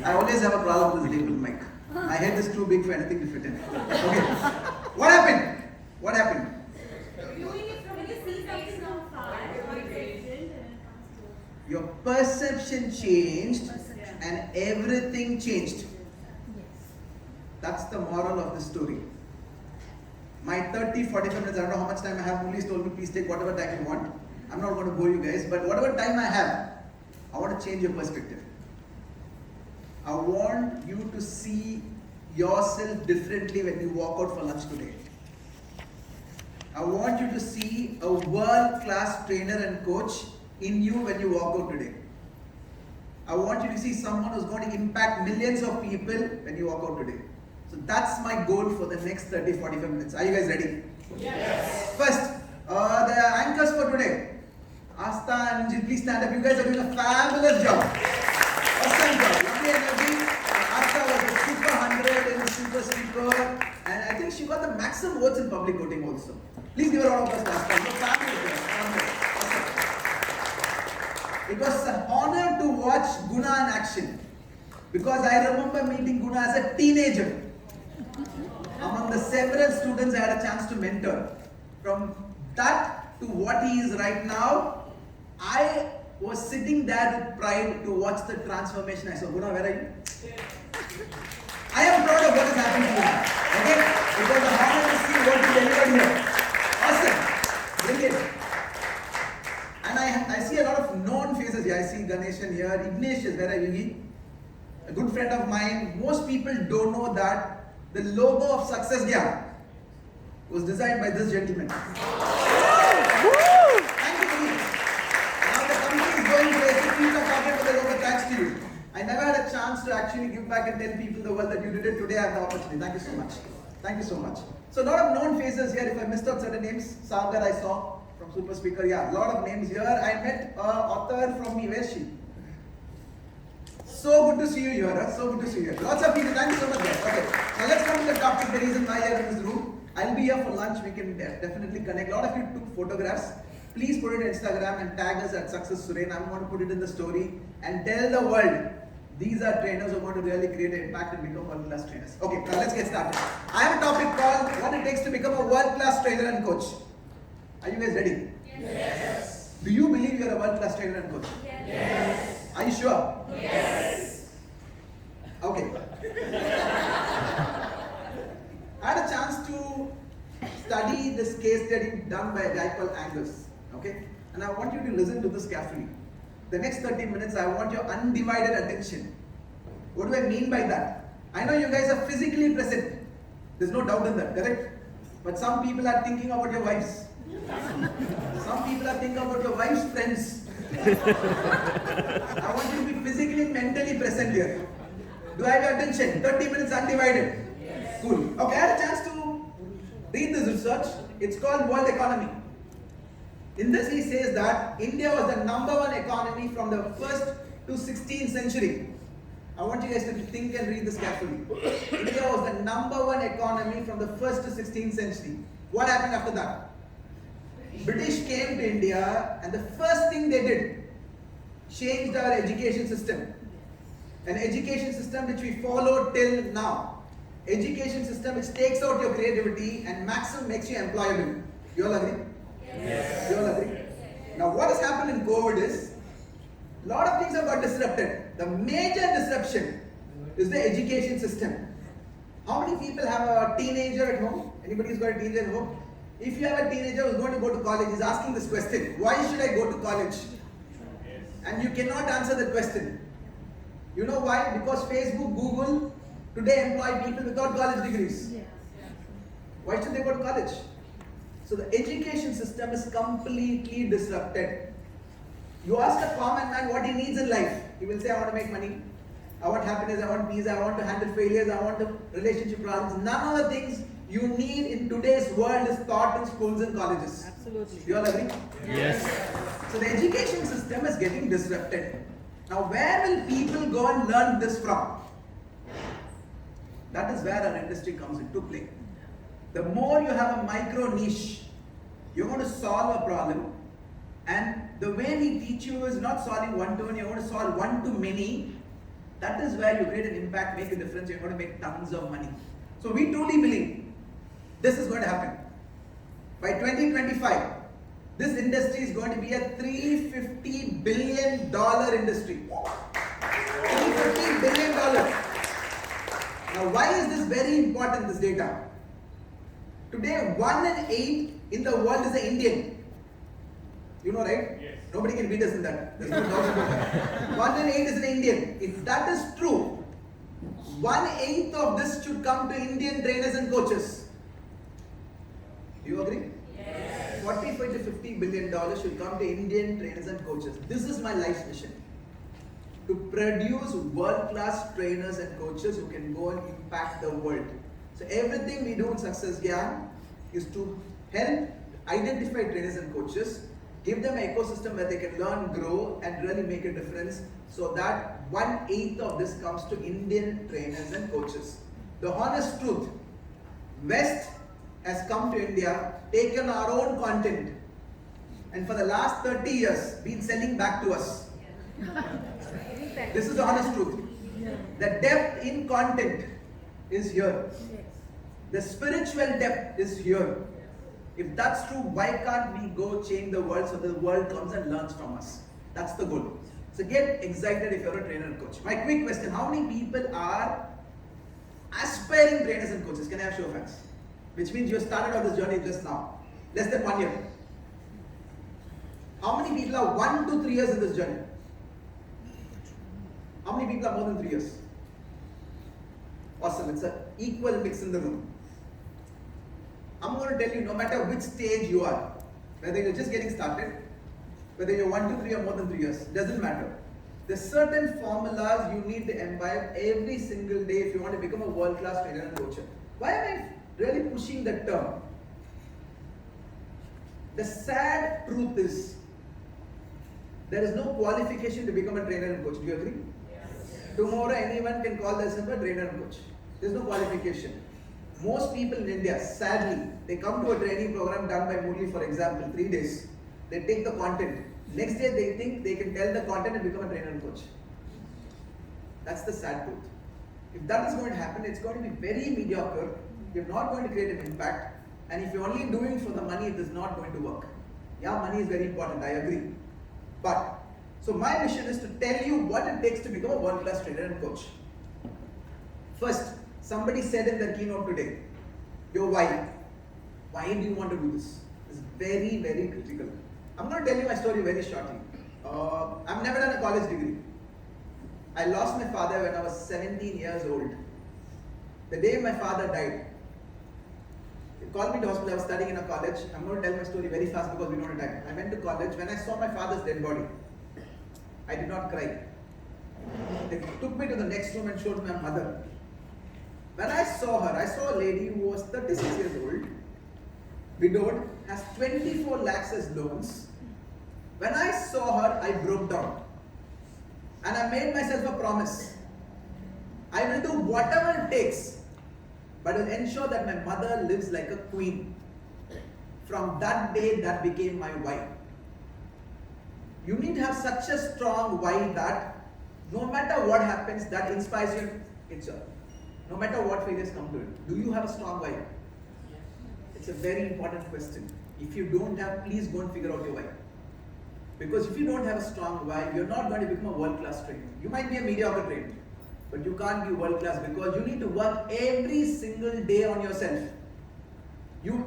I always have a problem with this label mic. My head is too big for anything to fit in. Okay. What happened? What happened? Your perception changed and everything changed. That's the moral of the story. My 30, 45 minutes, I don't know how much time I have. Muli's told me, please take whatever time you want. I'm not going to bore you guys, but whatever time I have, I want to change your perspective. I want you to see yourself differently when you walk out for lunch today. I want you to see a world-class trainer and coach in you when you walk out today. I want you to see someone who's going to impact millions of people when you walk out today. So that's my goal for the next 30, 45 minutes. Are you guys ready? Yes. First, the anchors for today. Asta and Anjit, please stand up. You guys are doing a fabulous job. Awesome job. Lovely energy. Asta was a super 100 in the super speaker. And I think she got the maximum votes in public voting also. Please give her a round of applause. Fabulous job. It was an honor to watch Guna in action. Because I remember meeting Guna as a teenager. Among the several students I had a chance to mentor. From that to what he is right now, I was sitting there with pride to watch the transformation. I said, Guna, where are you? I am proud of what is happening to you now. Okay? It was an honor to see what you delivered here. Awesome. Brilliant. And I see a lot of known faces here. I see Ganeshan here. Ignatius, where are you? A good friend of mine. Most people don't know that the logo of Success Gyan was designed by this gentleman. Thank you, Puneet. Now the company is going crazy. People are talking about the logo. Thanks to you. I never had a chance to actually give back and tell people the world that you did it. Today I have the opportunity. Thank you so much. Thank you so much. So a lot of known faces here. If I missed out certain names, Sagar I saw from Super Speaker. Yeah, a lot of names here. I met an author from me. Where's she? So good to see you here. Huh? So good to see you here. Lots of people. Thank you so much, guys. Okay. Now let's come to the topic. The reason why you're in this room. I'll be here for lunch. We can definitely connect. A lot of you took photographs. Please put it on Instagram and tag us at Success Suren. I'm going to put it in the story and tell the world these are trainers who want to really create an impact and become world-class trainers. Okay, now let's get started. I have a topic called what it takes to become a world-class trainer and coach. Are you guys ready? Yes. Do you believe you're a world-class trainer and coach? Yes. Are you sure? Yes. Okay. I had a chance to study this case study done by a guy called Angus. Okay? And I want you to listen to this carefully. The next 30 minutes, I want your undivided attention. What do I mean by that? I know you guys are physically present. There's no doubt in that, correct? But some people are thinking about your wives. Some people are thinking about your wife's friends. I want you to be physically, mentally present here. Do I have your attention? 30 minutes undivided. Yes. Cool. Okay, I had a chance to read this research. It's called World Economy. In this, he says that India was the #1 economy from the 1st to 16th century. I want you guys to think and read this carefully. India was the #1 economy from the 1st to 16th century. What happened after that? British came to India and the first thing they did, changed our education system. An education system which we follow till now. Education system which takes out your creativity and maximum makes you employable. You all agree? Yes. You all agree? Now what has happened in COVID is, a lot of things have got disrupted. The major disruption is the education system. How many people have a teenager at home? Anybody who's got a teenager at home? If you have a teenager who's going to go to college, he's asking this question, why should I go to college? And you cannot answer the question. You know why? Because Facebook, Google today employ people without college degrees. Why should they go to college? So the education system is completely disrupted. You ask a common man what he needs in life. He will say, I want to make money. I want happiness, I want peace, I want to handle failures, I want to relationship problems. None of the things you need in today's world is taught in schools and colleges. Absolutely. You all agree? Yes. So the education system is getting disrupted. Now where will people go and learn this from? That is where our industry comes into play. The more you have a micro niche, you're going to solve a problem. And the way we teach you is not solving one to one, you're going to solve one to many. That is where you create an impact, make a difference, you're going to make tons of money. So we truly believe this is going to happen. By 2025, this industry is going to be a $350 billion industry. $350 billion. Now, why is this very important, this data? Today, 1 in 8 in the world is an Indian. You know, right? Yes. Nobody can beat us in that. There's no doubt about that. 1 in 8 is an Indian. If that is true, 1/8 of this should come to Indian trainers and coaches. Do you agree? Yes. 45 to $50 billion should come to Indian trainers and coaches. This is my life's mission. To produce world-class trainers and coaches who can go and impact the world. So everything we do in Success Gyan is to help identify trainers and coaches, give them an ecosystem where they can learn, grow, and really make a difference, so that 1/8 of this comes to Indian trainers and coaches. The honest truth, West has come to India, taken our own content, and for the last 30 years been selling back to us. This is the honest truth. The depth in content is here. The spiritual depth is here. If that's true, why can't we go change the world so the world comes and learns from us? That's the goal. So get excited if you're a trainer and coach. My quick question, how many people are aspiring trainers and coaches? Can I have show of hands? Which means you started on this journey just now. Less than 1 year. How many people are 1 to 3 years in this journey? How many people are more than 3 years? Awesome, it's an equal mix in the room. I'm going to tell you, no matter which stage you are, whether you're just getting started, whether you're 1 to 3 or more than 3 years, doesn't matter. There's certain formulas you need to imbibe every single day if you want to become a world-class trainer and coach. Why am I really pushing that term? The sad truth is, there is no qualification to become a trainer and coach. Do you agree? Yes. Tomorrow anyone can call themselves a trainer and coach. There's no qualification. Most people in India, sadly, they come to a training program done by Moodley, for example, 3 days. They take the content. Next day they think they can tell the content and become a trainer and coach. That's the sad truth. If that is going to happen, it's going to be very mediocre. You're not going to create an impact. And if you're only doing it for the money, it is not going to work. Yeah, money is very important, I agree. But, so my mission is to tell you what it takes to become a world-class trainer and coach. First, somebody said in their keynote today, your why. Why do you want to do this? It's very, very critical. I'm going to tell you my story very shortly. I've never done a college degree. I lost my father when I was 17 years old. The day my father died, they called me to hospital. I was studying in a college. I'm going to tell my story very fast because we don't have time. I went to college. When I saw my father's dead body, I did not cry. They took me to the next room and showed my mother. When I saw her, I saw a lady who was 36 years old, widowed, has 24 lakhs as loans. When I saw her, I broke down. And I made myself a promise. I will do whatever it takes, but will ensure that my mother lives like a queen. From that day, that became my why. You need to have such a strong why that no matter what happens, that inspires you. No matter what failures come to it. Do you have a strong why? It's a very important question. If you don't have, please go and figure out your why. Because if you don't have a strong why, you're not going to become a world-class trainer. You might be a mediocre trainer, but you can't be world-class because you need to work every single day on yourself.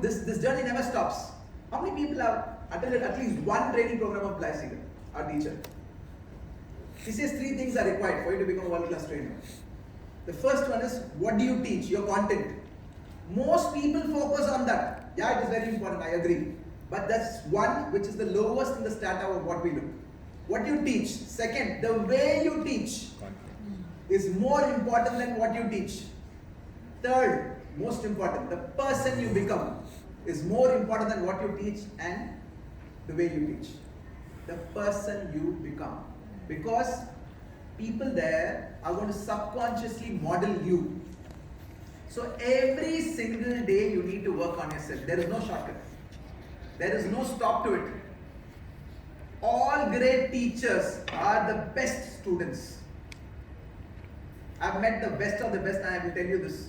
This journey never stops. How many people have attended at least one training program of Pl.use, our teacher? He says 3 things are required for you to become a world-class trainer. The first one is, what do you teach? Your content. Most people focus on that. Yeah, it is very important, I agree. But that's one which is the lowest in the strata of what we do. What you teach. Second, the way you teach is more important than what you teach. Third, most important, the person you become is more important than what you teach and the way you teach. The person you become. Because people there are going to subconsciously model you. So every single day you need to work on yourself. There is no shortcut. There is no stop to it. All great teachers are the best students. I've met the best of the best, and I will tell you this.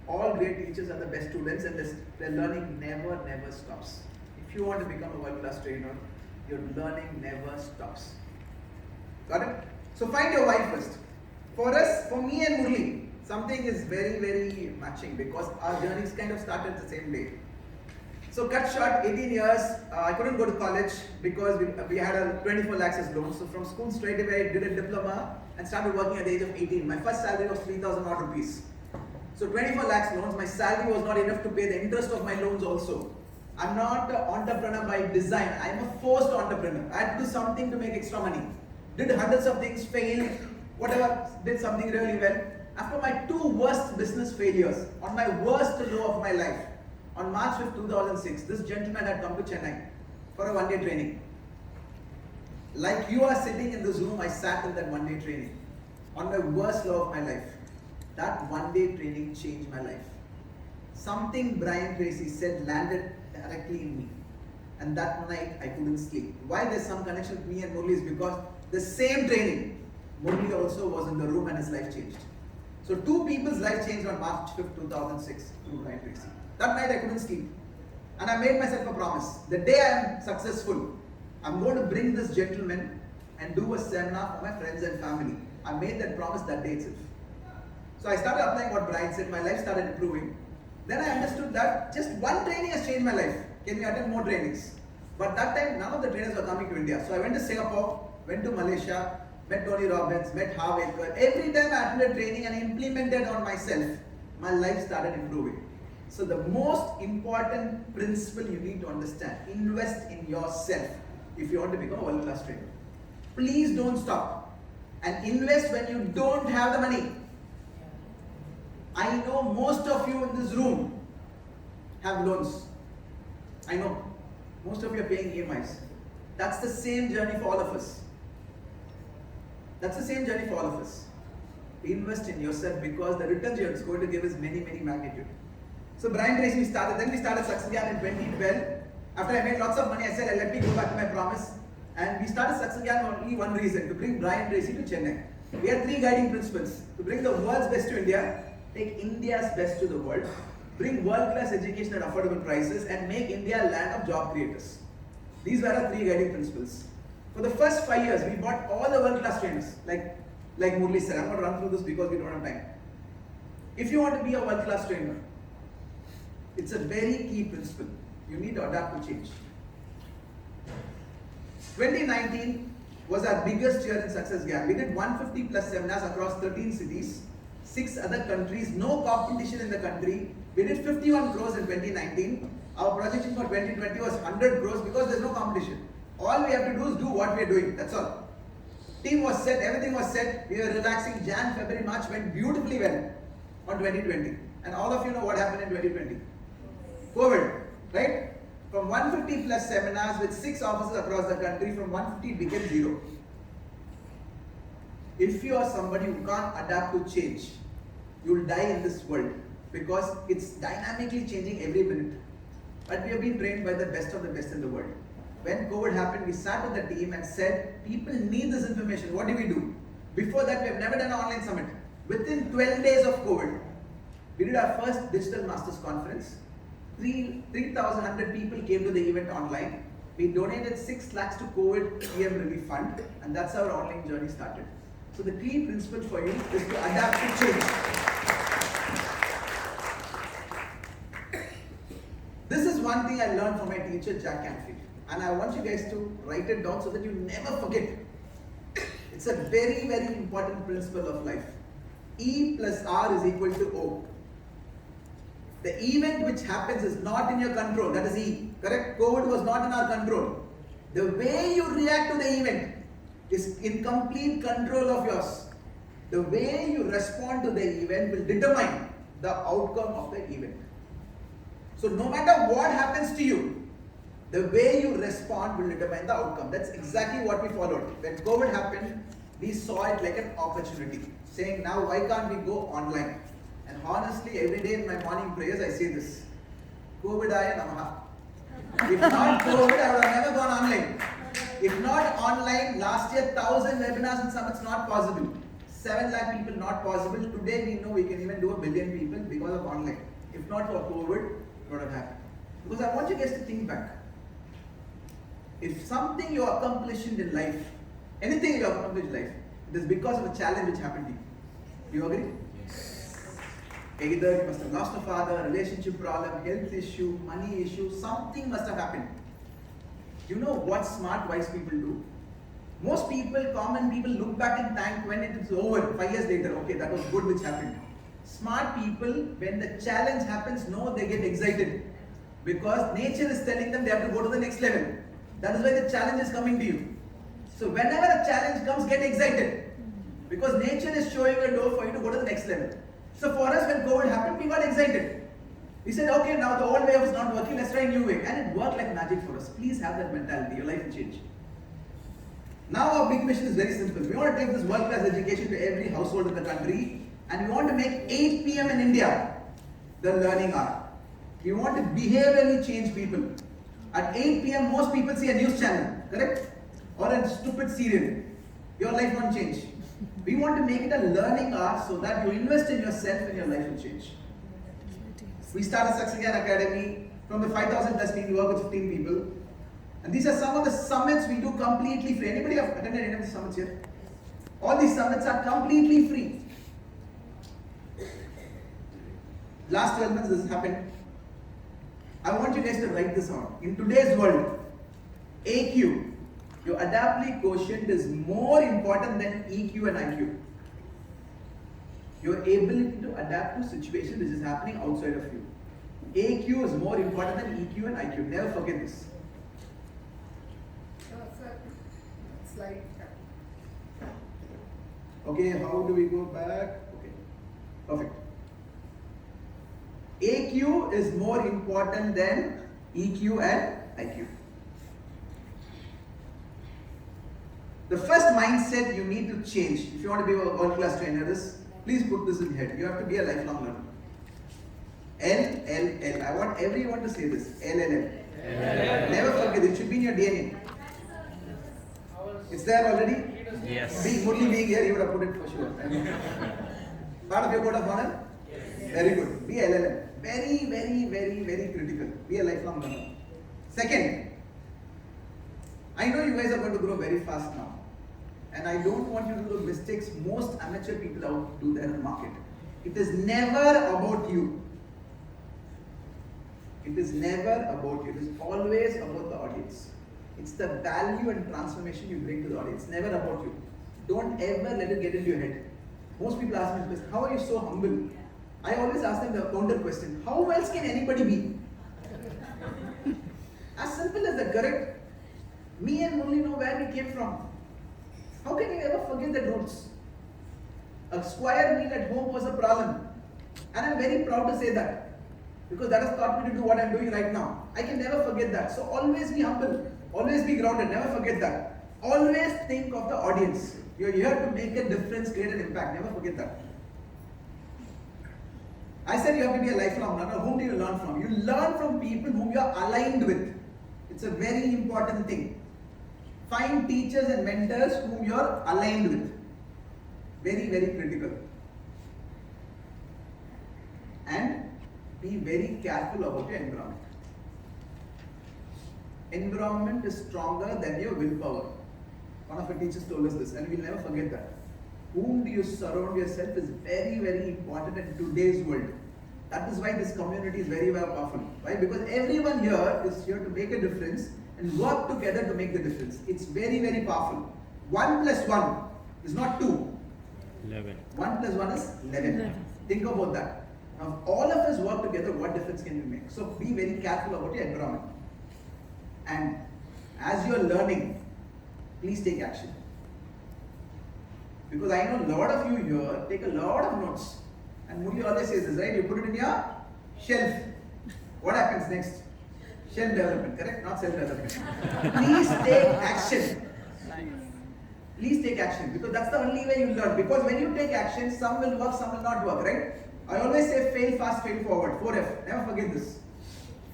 All great teachers are the best students, and their learning never stops. If you want to become a world-class trainer, your learning never stops. Got it? So find your why first. For us, for me and Murli, something is very matching because our journeys kind of started the same day. So cut short, 18 years, I couldn't go to college because we had a 24 lakhs as loan. So from school straight away, I did a diploma and started working at the age of 18. My first salary was 3,000 odd rupees. So 24 lakhs loans, my salary was not enough to pay the interest of my loans also. I'm not an entrepreneur by design, I'm a forced entrepreneur. I had to do something to make extra money. Did hundreds of things, failed, whatever, did something really well. After my 2 worst business failures, on my worst low of my life, on March 5th, 2006, this gentleman had come to Chennai for a one-day training. Like you are sitting in this room, I sat in that one-day training. On my worst low of my life. That one-day training changed my life. Something Brian Tracy said landed directly in me. And that night, I couldn't sleep. Why there's some connection with me and Murli is because the same training, Murli also was in the room and his life changed. So 2 people's life changed on March 5th, 2006 through Brian Tracy. That night I couldn't sleep. And I made myself a promise. The day I am successful, I'm going to bring this gentleman and do a seminar for my friends and family. I made that promise that day itself. So I started applying what Brian said. My life started improving. Then I understood that just one training has changed my life. Can we attend more trainings? But that time, none of the trainers were coming to India. So I went to Singapore, went to Malaysia, met Tony Robbins, met Harvey. Every time I attended training and implemented on myself, my life started improving. So the most important principle you need to understand, invest in yourself if you want to become a world-class trainer. Please don't stop and invest when you don't have the money. I know most of you in this room have loans. I know. Most of you are paying EMIs. That's the same journey for all of us. That's the same journey for all of us. Invest in yourself because the returns you're going to give is many magnitude. So Brian Tracy we started. Then we started Success Gyan in 2012. After I made lots of money, I said, let me go back to my promise. And we started Success Gyan for only one reason, to bring Brian Tracy to Chennai. We had 3 guiding principles. To bring the world's best to India, take India's best to the world, bring world-class education at affordable prices, and make India a land of job creators. These were our 3 guiding principles. For the first 5 years, we bought all the world-class trainers, like Murli said. I'm going to run through this because we don't have time. If you want to be a world-class trainer, it's a very key principle. You need to adapt to change. 2019 was our biggest year in Success Gyan. We did 150 plus seminars across 13 cities, 6 other countries, no competition in the country. We did 51 crores in 2019. Our projection for 2020 was 100 crores because there's no competition. All we have to do is do what we are doing, that's all. Team was set, everything was set. We were relaxing. Jan, February, March went beautifully well on 2020. And all of you know what happened in 2020. COVID, right? From 150 plus seminars with 6 offices across the country, from 150 it became 0. If you are somebody who can't adapt to change, you will die in this world because it's dynamically changing every minute. But we have been trained by the best of the best in the world. When COVID happened, we sat with the team and said, people need this information. What do we do? Before that, we have never done an online summit. Within 12 days of COVID, we did our first digital masters conference. 3,100 people came to the event online. We donated 6 lakhs to COVID PM Relief Fund, and that's how our online journey started. So the key principle for you is to adapt to change. This is one thing I learned from my teacher, Jack Canfield, and I want you guys to write it down so that you never forget. It's a very important principle of life. E plus R is equal to O. The event which happens is not in your control, that is E, correct? COVID was not in our control. The way you react to the event is in complete control of yours. The way you respond to the event will determine the outcome of the event. So no matter what happens to you, the way you respond will determine the outcome. That's exactly what we followed. When COVID happened, we saw it like an opportunity, saying now why can't we go online? And honestly, every day in my morning prayers, I say this: Covidaya Namaha. If not COVID, I would have never gone online. If not online, last year 1,000 webinars and summits not possible. 7 lakh people not possible. Today we know we can even do 1 billion people because of online. If not for COVID, it would have happened. Because I want you guys to think back. If something you accomplished in life, anything you accomplished in life, it is because of a challenge which happened to you. Do you agree? Yes. Either you must have lost a father, a relationship problem, health issue, money issue, something must have happened. You know what smart, wise people do? Most people, common people, look back and thank when it is over, 5 years later. Okay, that was good which happened. Smart people, when the challenge happens, no, they get excited. Because nature is telling them they have to go to the next level. That is why the challenge is coming to you. So whenever a challenge comes, get excited. Because nature is showing a door for you to go to the next level. So for us, when COVID happened, we got excited. We said, okay, now the old way was not working, let's try a new way. And it worked like magic for us. Please have that mentality, your life will change. Now our big mission is very simple. We want to take this world-class education to every household in the country. And we want to make 8 p.m. in India the learning hour. We want to behaviorally change people. At 8 p.m. most people see a news channel, correct? Or a stupid serial. Your life won't change. We want to make it a learning hour so that you invest in yourself and your life will change. We started Success Gyan Academy. From the 5,000 plus people, we work with 15 people. And these are some of the summits we do completely free. Anybody have attended any of the summits here? All these summits are completely free. Last 12 months this has happened. I want you guys to write this on. In today's world, AQ, your adaptability quotient, is more important than EQ and IQ. Your ability to adapt to situations which is happening outside of you. AQ is more important than EQ and IQ. Never forget this. Slide. Okay, how do we go back? Okay, perfect. AQ is more important than EQ and IQ. The first mindset you need to change if you want to be a world-class trainer is, please put this in your head. You have to be a lifelong learner. LLL. I want everyone to say this. LLL. Never forget it. It should be in your DNA. It's there already? Yes. Murli being here, you would have put it for sure. Part of your code of honor? Yes. Very good. Be LLM. Very, very, very, very critical. Be a lifelong learner. Second, I know you guys are going to grow very fast now. And I don't want you to do the mistakes most amateur people out do there in the market. It is never about you. It is never about you. It is always about the audience. It's the value and transformation you bring to the audience. Never about you. Don't ever let it get into your head. Most people ask me this, how are you so humble? I always ask them the counter question, how else can anybody be? As simple as that, correct? Me and Murli know where we came from. How can you ever forget the roots? A square meal at home was a problem. And I'm very proud to say that. Because that has taught me to do what I'm doing right now. I can never forget that. So always be humble. Always be grounded. Never forget that. Always think of the audience. You're here to make a difference, create an impact. Never forget that. I said you have to be a lifelong learner. Whom do you learn from? You learn from people whom you are aligned with. It's a very important thing. Find teachers and mentors whom you are aligned with. Very, very critical. And be very careful about your environment. Environment is stronger than your willpower. One of our teachers told us this, and we'll never forget that. Whom do you surround yourself is very, very important in today's world. That is why this community is very, very powerful. Why? Because everyone here is here to make a difference and work together to make the difference. It's very, very powerful. 1 plus 1 is not 2. 11. 1 plus 1 is 11. Think about that. Now, if all of us work together, what difference can we make? So be very careful about your environment. And as you're learning, please take action. Because I know a lot of you here take a lot of notes. And Murli always says this, right? You put it in your shelf. What happens next? Shelf development, correct? Not self-development. Please take action. Please take action. Because that's the only way you learn. Because when you take action, some will work, some will not work, right? I always say fail fast, fail forward. 4F. Never forget this.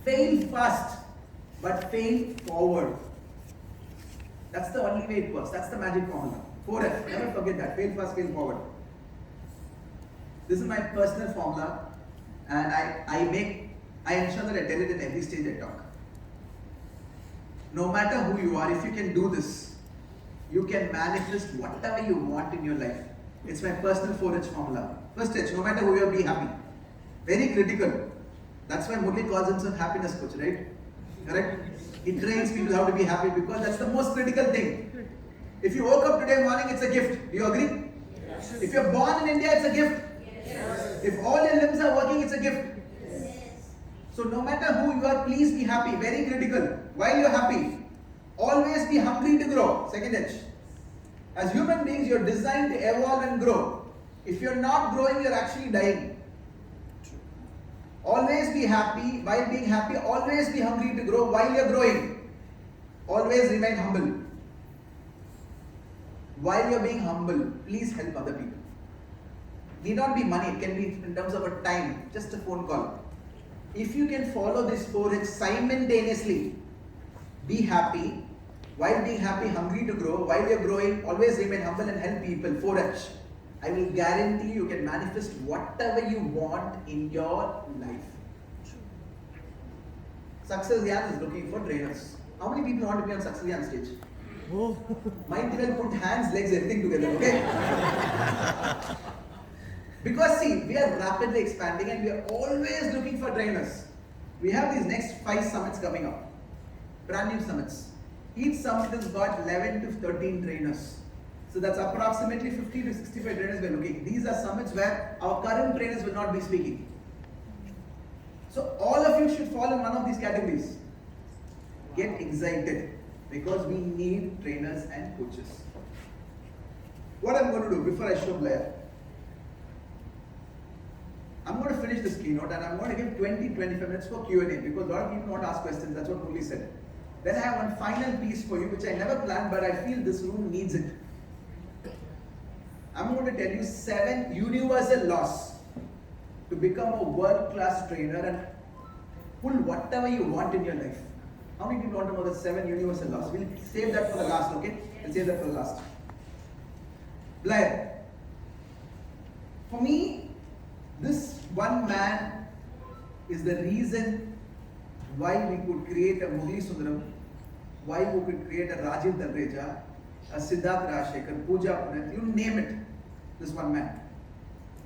Fail fast, but fail forward. That's the only way it works. That's the magic formula. 4F. Never forget that. Fail fast, fail forward. This is my personal formula, and I ensure that I tell it in every stage I talk. No matter who you are, if you can do this, you can manifest whatever you want in your life. It's my personal 4H formula. First H, no matter who you are, be happy. Very critical. That's why Murli calls himself happiness coach, right? Correct? He trains people how to be happy because that's the most critical thing. If you woke up today morning, it's a gift. Do you agree? Yes. If you're born in India, it's a gift. Yes. If all your limbs are working, it's a gift. Yes. So no matter who you are, please be happy. Very critical. While you're happy, always be hungry to grow. Second H. As human beings, you're designed to evolve and grow. If you're not growing, you're actually dying. Always be happy. While being happy, always be hungry to grow while you're growing. Always remain humble. While you're being humble, please help other people. Need not be money, it can be in terms of a time, just a phone call. If you can follow this 4H simultaneously, be happy. While being happy, hungry to grow. While you're growing, always remain humble and help people. 4H. I will guarantee you can manifest whatever you want in your life. Success Gyan is looking for trainers. How many people want to be on Success Gyan stage? Might well put hands, legs, everything together, okay? Because see, we are rapidly expanding and we are always looking for trainers. We have these next 5 summits coming up. Brand new summits. Each summit has got 11 to 13 trainers. So that's approximately 50 to 65 trainers we're looking. These are summits where our current trainers will not be speaking. So all of you should fall in one of these categories. Get excited because we need trainers and coaches. What I'm going to do before I show Blair, I'm going to finish this keynote and I'm going to give 20-25 minutes for Q&A because a lot of people want to ask questions. That's what Murli said. Then I have one final piece for you which I never planned but I feel this room needs it. I'm going to tell you 7 universal laws to become a world-class trainer and pull whatever you want in your life. How many people want to know the 7 universal laws? We'll save that for the last, okay? We'll save that for the last. Blair, for me, this one man is the reason why we could create a Murli Sundaram, why we could create a Rajiv Dalreja, a Siddharth Rajshekhar, Pooja Punat, you name it, this one man.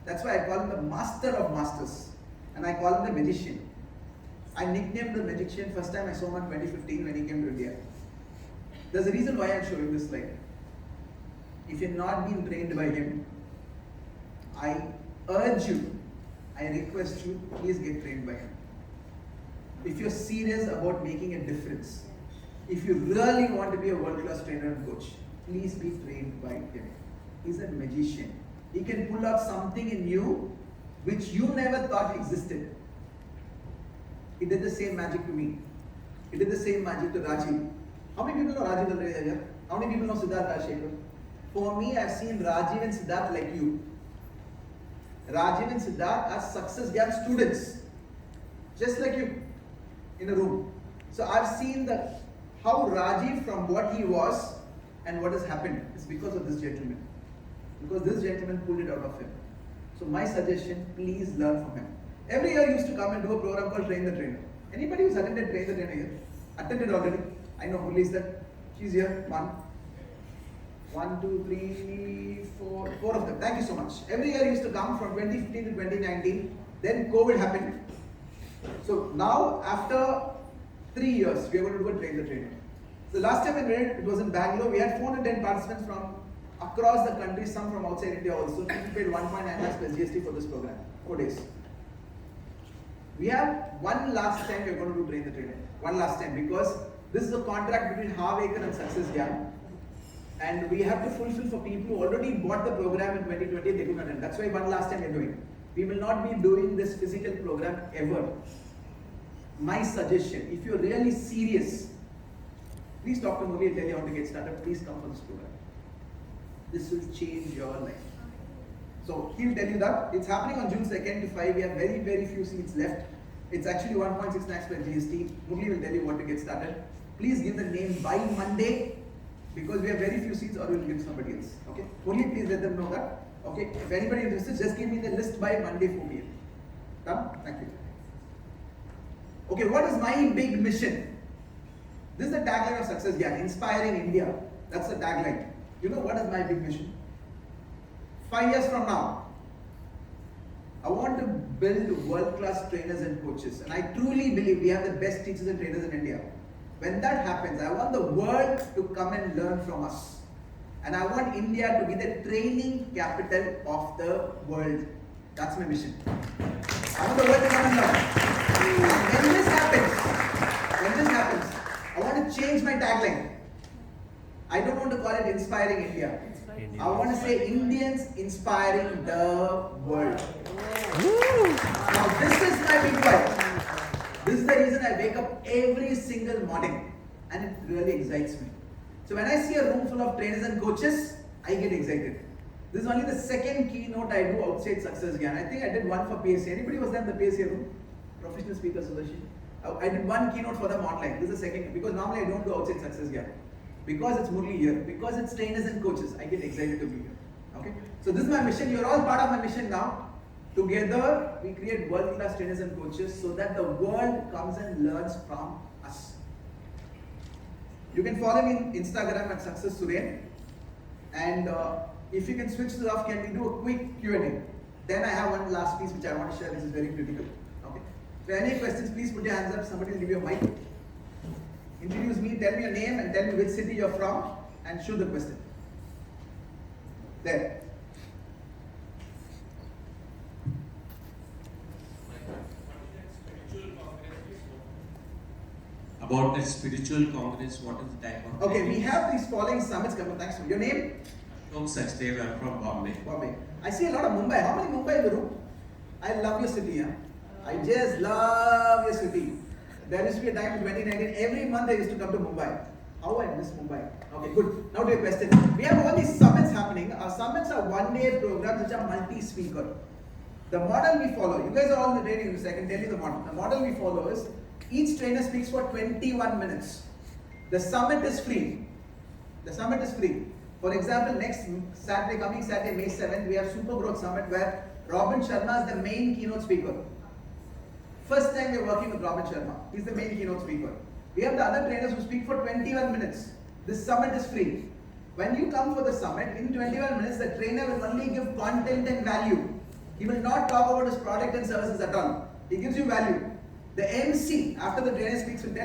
That's why I call him the master of masters and I call him the magician. I nicknamed the magician first time I saw him in 2015 when he came to India. There's a reason why I'm showing this slide. If you're not being trained by him, I urge you, I request you, please get trained by him. If you're serious about making a difference, if you really want to be a world-class trainer and coach, please be trained by him. He's a magician. He can pull out something in you which you never thought existed. He did the same magic to me. He did the same magic to Rajiv. How many people know Rajiv Dalreja here? How many people know Siddharth Rajshekhar? For me, I've seen Rajiv and Siddharth like you. Rajiv and Siddharth are Success Gyan students, just like you, in a room. So I've seen how Rajiv, from what he was and what has happened, is because of this gentleman. Because this gentleman pulled it out of him. So my suggestion, please learn from him. Every year he used to come and do a program called Train the Trainer. Anybody who's attended Train the Trainer here? Attended already? I know who is that. She's here. 1, 2, 3, 4. 4 of them. Thank you so much. Every year he used to come from 2015 to 2019. Then COVID happened. So now after 3 years, we are going to do a Train the Trainer. The last time I did it, it was in Bangalore. We had 410 participants from across the country, some from outside India also. People paid 1.9 lakhs plus GST for this program. 4 days. We have one last time we are going to do Train the Trainer. One last time because this is a contract between Harvaker and Success Gyan. And we have to fulfill for people who already bought the program in 2020, they could not attend. That's why one last time we are doing. We will not be doing this physical program ever. My suggestion, if you're really serious, please talk to Murli and tell you how to get started. Please come for this program. This will change your life. So he'll tell you that. It's happening on June 2nd to 5. We have very, very few seats left. It's actually 1.6 lakhs per GST. Murli will tell you what to get started. Please give the name by Monday because we have very few seats or we'll give somebody else. Okay? Murli, please let them know that. Okay, if anybody is interested, just give me the list by Monday 4 p.m. Done? Thank you. Okay, what is my big mission? This is the tagline of Success Gyan, inspiring India. That's the tagline. You know what is my big mission? 5 years from now, I want to build world-class trainers and coaches. And I truly believe we have the best teachers and trainers in India. When that happens, I want the world to come and learn from us. And I want India to be the training capital of the world. That's my mission. I want the world to come and learn. When this happens, I want to change my tagline. I don't want to call it inspiring India. I want to say Indians inspiring the world. Now this is my big why. This is the reason I wake up every single morning, and it really excites me. So when I see a room full of trainers and coaches, I get excited. This is only the second keynote I do outside Success Gyan. I think I did one for PSA. Anybody was there in the PSA room? Professional speaker Sudashi. I did one keynote for them online. This is the second, because normally I don't do outside Success Gyan. Because it's Murli here, because it's trainers and coaches, I get excited to be here. Okay? So this is my mission. You're all part of my mission now. Together, we create world-class trainers and coaches so that the world comes and learns from us. You can follow me on Instagram at Success Suren. And if you can switch this off, can we do a quick Q&A? Then I have one last piece which I want to share. This is very critical. Okay. So any questions, please put your hands up. Somebody will give you a mic. Introduce me, tell me your name and tell me which city you're from and shoot the question. There. About the spiritual congress, what is the type of? Okay, we have these following summits coming. Thanks. Your name? Ashok Sachdev, I'm from Bombay. Bombay. I see a lot of Mumbai. How many Mumbai in the room? I love your city. Huh? I just love your city. There used to be a time in 2019, every month I used to come to Mumbai. How I miss Mumbai. Okay, good. Now to your question. We have all these summits happening. Our summits are one-day programs which are multi-speaker. The model we follow, you guys are all in the training, so I can tell you the model. The model we follow is, each trainer speaks for 21 minutes. The summit is free. The summit is free. For example, next Saturday, coming Saturday, May 7th, we have Super Growth Summit where Robin Sharma is the main keynote speaker. First time we are working with Robin Sharma. He's the main keynote speaker. We have the other trainers who speak for 21 minutes. This summit is free. When you come for the summit, in 21 minutes, the trainer will only give content and value. He will not talk about his product and services at all. He gives you value. The MC, after the trainer speaks, will tell